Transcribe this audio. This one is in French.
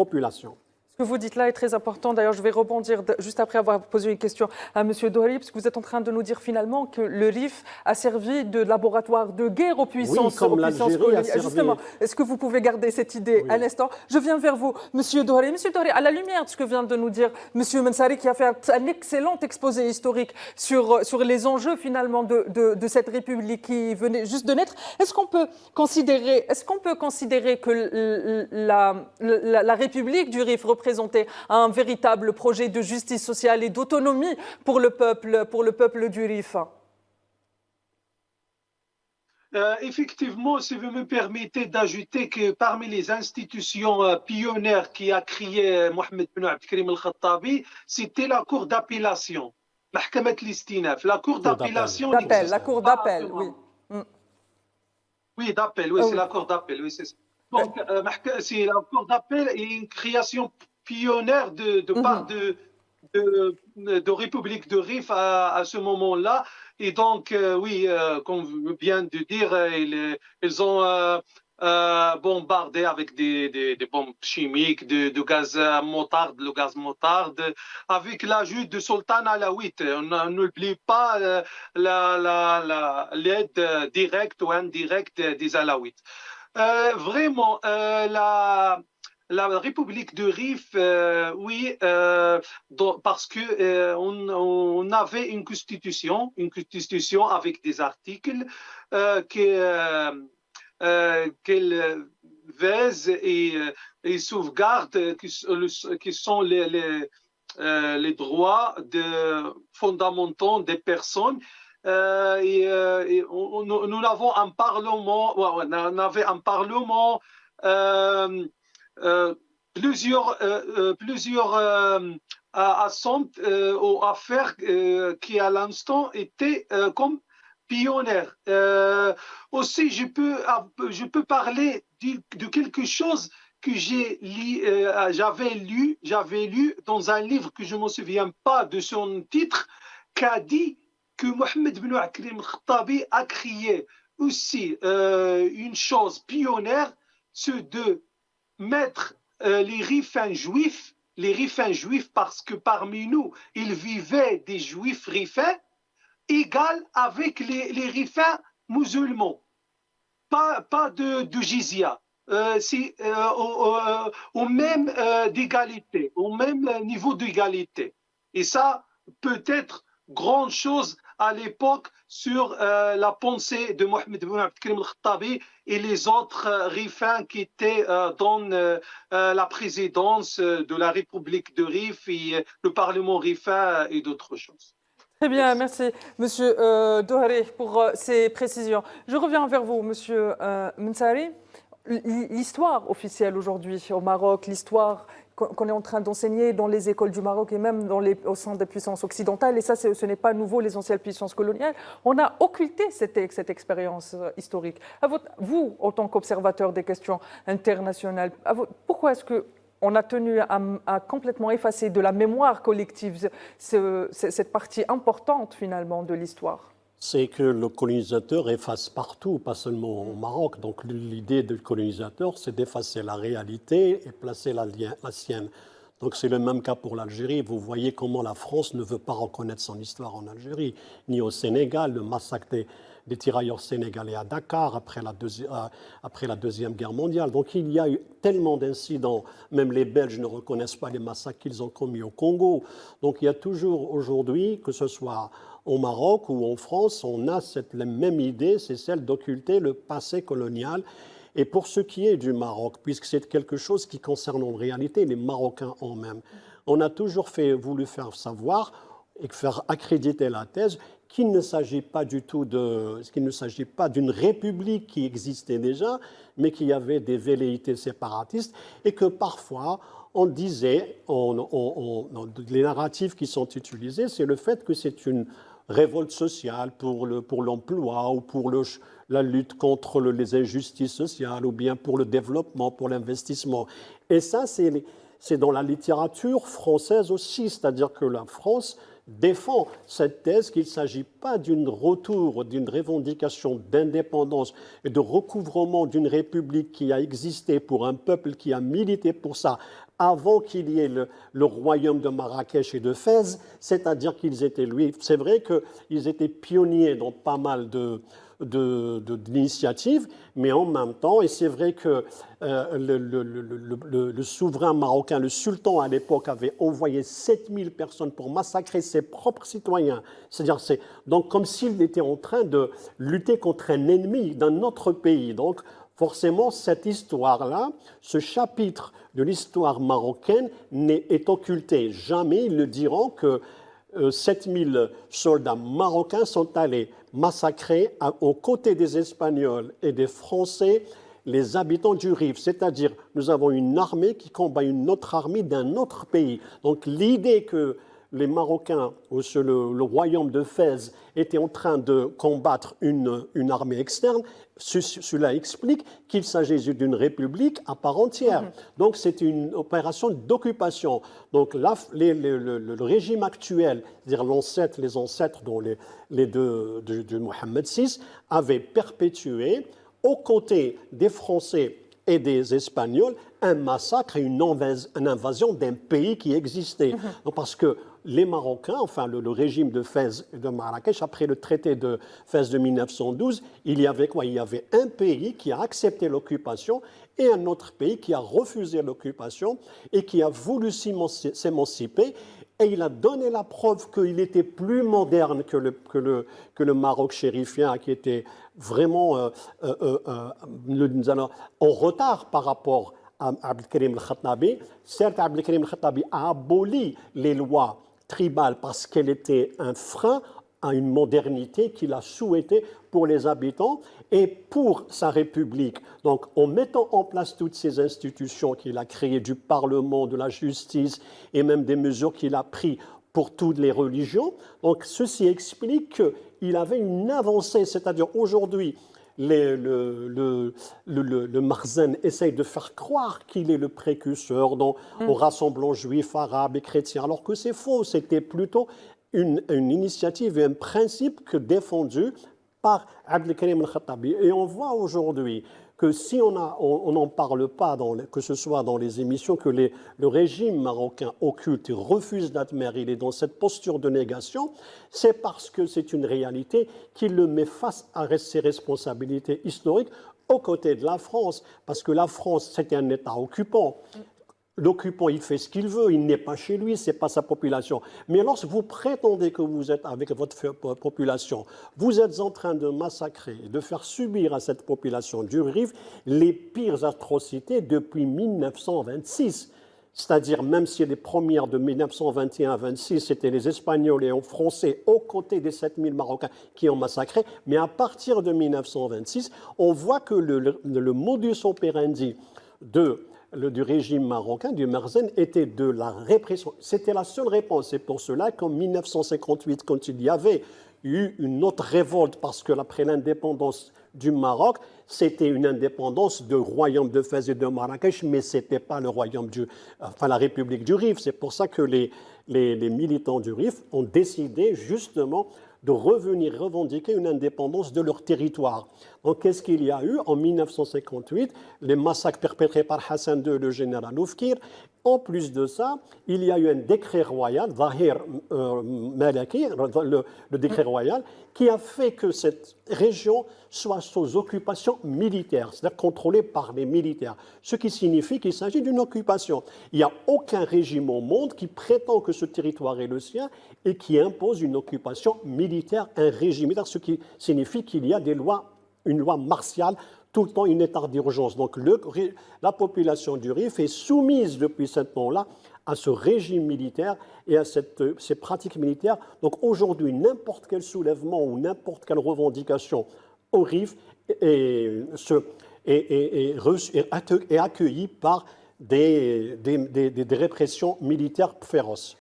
population. Ce que vous dites là est très important. D'ailleurs, je vais rebondir juste après avoir posé une question à M. Dohari, parce que vous êtes en train de nous dire finalement que le RIF a servi de laboratoire de guerre aux puissances, Oui, comme l'Algérie a servi. Justement, est-ce que vous pouvez garder cette idée à l'instant? Je viens vers vous, M. Dohari. M. Dohari, à la lumière de ce que vient de nous dire M. Mensari, qui a fait un excellent exposé historique sur les enjeux finalement de cette République qui venait juste de naître, est-ce qu'on peut considérer que la République du RIF représenter un véritable projet de justice sociale et d'autonomie pour le peuple du RIF? Effectivement, si vous me permettez d'ajouter que parmi les institutions pionnières qui a créé Mohamed Ben Abdelkrim Al-Khattabi, c'était la Cour d'appellation, Mahkamat l'Istinaf, la Cour d'appellation. La Cour d'appel, oui. Oui, d'appel, oui, c'est la Cour d'appel, oui, c'est ça. Donc, c'est la Cour d'appel et une création pionnière de part de République de Rif à ce moment-là. Et donc, oui, comme vous vient de dire, ils ont bombardé avec des bombes chimiques, de gaz moutarde, le gaz moutarde, avec l'ajout de Sultan Alaouite. On n'oublie pas l'aide directe ou indirecte des Alaouites. Vraiment, la République de Rif, oui, parce que on avait une constitution avec des articles qu'elle vise et sauvegarde, qui sont les droits fondamentaux des personnes. Nous avons un parlement, on avait un parlement, plusieurs assemblées ou affaires qui à l'instant étaient comme pionnières. Aussi, je peux parler de quelque chose que j'avais lu dans un livre que je ne me souviens pas de son titre, qu'a dit que Mohamed Ben Abdelkrim Khattabi a créé aussi une chose pionnière, c'est de mettre les rifins juifs, parce que parmi nous, il vivait des juifs rifins, égal avec les rifins musulmans. Pas de jizya. C'est au même d'égalité, au même niveau d'égalité. Et ça peut être grande chose à l'époque sur la pensée de Mohamed Ben Abdelkrim Al-Khattabi et les autres rifins qui étaient dans la présidence de la République de Rif et le Parlement rifin et d'autres choses. Très bien, merci Monsieur Dohari pour ces précisions. Je reviens vers vous, Monsieur Mensari. L'histoire officielle aujourd'hui au Maroc, l'histoire qu'on est en train d'enseigner dans les écoles du Maroc et même au sein des puissances occidentales, et ça ce n'est pas nouveau, les anciennes puissances coloniales, on a occulté cette expérience historique. Vous, en tant qu'observateur des questions internationales, pourquoi est-ce qu'on a tenu à complètement effacer de la mémoire collective cette partie importante finalement de l'histoire? C'est que le colonisateur efface partout, pas seulement au Maroc. Donc l'idée du colonisateur, c'est d'effacer la réalité et placer la sienne. Donc c'est le même cas pour l'Algérie. Vous voyez comment la France ne veut pas reconnaître son histoire en Algérie, ni au Sénégal, le massacre des tirailleurs sénégalais à Dakar après la Deuxième Guerre mondiale. Donc il y a eu tellement d'incidents, même les Belges ne reconnaissent pas les massacres qu'ils ont commis au Congo. Donc il y a toujours aujourd'hui, que ce soit au Maroc ou en France, on a la même idée, c'est celle d'occulter le passé colonial. Et pour ce qui est du Maroc, puisque c'est quelque chose qui concerne en réalité les Marocains eux-mêmes, on a toujours voulu faire savoir et faire accréditer la thèse qu'il ne s'agit pas du tout d'une république qui existait déjà, mais qu'il y avait des velléités séparatistes et que parfois on disait, les narratifs qui sont utilisés, c'est le fait que c'est une révolte sociale pour l'emploi ou pour la lutte contre les injustices sociales ou bien pour le développement, pour l'investissement. Et ça, c'est dans la littérature française aussi, c'est-à-dire que la France défend cette thèse qu'il ne s'agit pas d'un retour, d'une revendication d'indépendance et de recouvrement d'une république qui a existé pour un peuple qui a milité pour ça avant qu'il y ait le royaume de Marrakech et de Fès, c'est-à-dire qu'ils étaient, lui, c'est vrai qu'ils étaient pionniers dans pas mal d'initiatives, mais en même temps, et c'est vrai que le souverain marocain, le sultan à l'époque, avait envoyé 7000 personnes pour massacrer ses propres citoyens. C'est-à-dire, c'est donc comme s'il était en train de lutter contre un ennemi d'un autre pays. Donc, forcément, cette histoire-là, ce chapitre de l'histoire marocaine est occulté. Jamais ils ne diront que 7000 soldats marocains sont allés massacrer aux côtés des Espagnols et des Français les habitants du Rif. C'est-à-dire, nous avons une armée qui combat une autre armée d'un autre pays. Donc l'idée que les Marocains, ou le royaume de Fès, étaient en train de combattre une armée externe, cela explique qu'il s'agit d'une république à part entière. Donc c'est une opération d'occupation. Donc là, le régime actuel, c'est-à-dire les ancêtres dont les deux de Mohammed VI, avaient perpétué, aux côtés des Français et des Espagnols, un massacre et une invasion d'un pays qui existait. Donc, parce que les Marocains, enfin le régime de Fès et de Marrakech, après le traité de Fès de 1912, il y avait quoi? Il y avait un pays qui a accepté l'occupation et un autre pays qui a refusé l'occupation et qui a voulu s'émanciper. Et il a donné la preuve qu'il était plus moderne que le Maroc chérifien, qui était vraiment en retard par rapport à Abdelkrim el-Khattabi. Certes, Abdelkrim el-Khattabi a aboli les lois tribales parce qu'elles étaient un frein à une modernité qu'il a souhaité pour les habitants et pour sa République. Donc, en mettant en place toutes ces institutions qu'il a créées, du Parlement, de la justice et même des mesures qu'il a prises pour toutes les religions, donc ceci explique qu'il avait une avancée, c'est-à-dire aujourd'hui, le Marzen essaye de faire croire qu'il est le précurseur en rassemblant juifs, arabes et chrétiens, alors que c'est faux, c'était plutôt une initiative et un principe que défendu par Abdelkrim el-Khattabi. Et on voit aujourd'hui que si on n'en parle pas, que ce soit dans les émissions, que le régime marocain occulte et refuse d'admettre, il est dans cette posture de négation, c'est parce que c'est une réalité qui le met face à ses responsabilités historiques aux côtés de la France. Parce que la France, c'est un État occupant. L'occupant, il fait ce qu'il veut, il n'est pas chez lui, ce n'est pas sa population. Mais lorsque vous prétendez que vous êtes avec votre population, vous êtes en train de massacrer, de faire subir à cette population du Rif les pires atrocités depuis 1926. C'est-à-dire, même si les premières de 1921 à 1926, c'était les Espagnols et les Français aux côtés des 7000 Marocains qui ont massacré, mais à partir de 1926, on voit que le modus operandi du régime marocain, du Marzen, était de la répression. C'était la seule réponse. C'est pour cela qu'en 1958, quand il y avait eu une autre révolte, parce que après l'indépendance du Maroc, c'était une indépendance du royaume de Fès et de Marrakech, mais ce n'était pas le royaume la République du Rif. C'est pour ça que les militants du Rif ont décidé justement de revenir revendiquer une indépendance de leur territoire. Donc, qu'est-ce qu'il y a eu en 1958? Les massacres perpétrés par Hassan II, le général Oufkir. En plus de ça, il y a eu un décret royal, Zahir Malaki, le décret royal, qui a fait que cette région soit sous occupation militaire, c'est-à-dire contrôlée par les militaires, ce qui signifie qu'il s'agit d'une occupation. Il n'y a aucun régime au monde qui prétend que ce territoire est le sien et qui impose une occupation militaire, un régime militaire, ce qui signifie qu'il y a une loi martiale, tout le temps une état d'urgence. Donc la population du Rif est soumise depuis ce temps-là à ce régime militaire et à ces pratiques militaires. Donc aujourd'hui, n'importe quel soulèvement ou n'importe quelle revendication au Rif est accueilli par des répressions militaires féroces.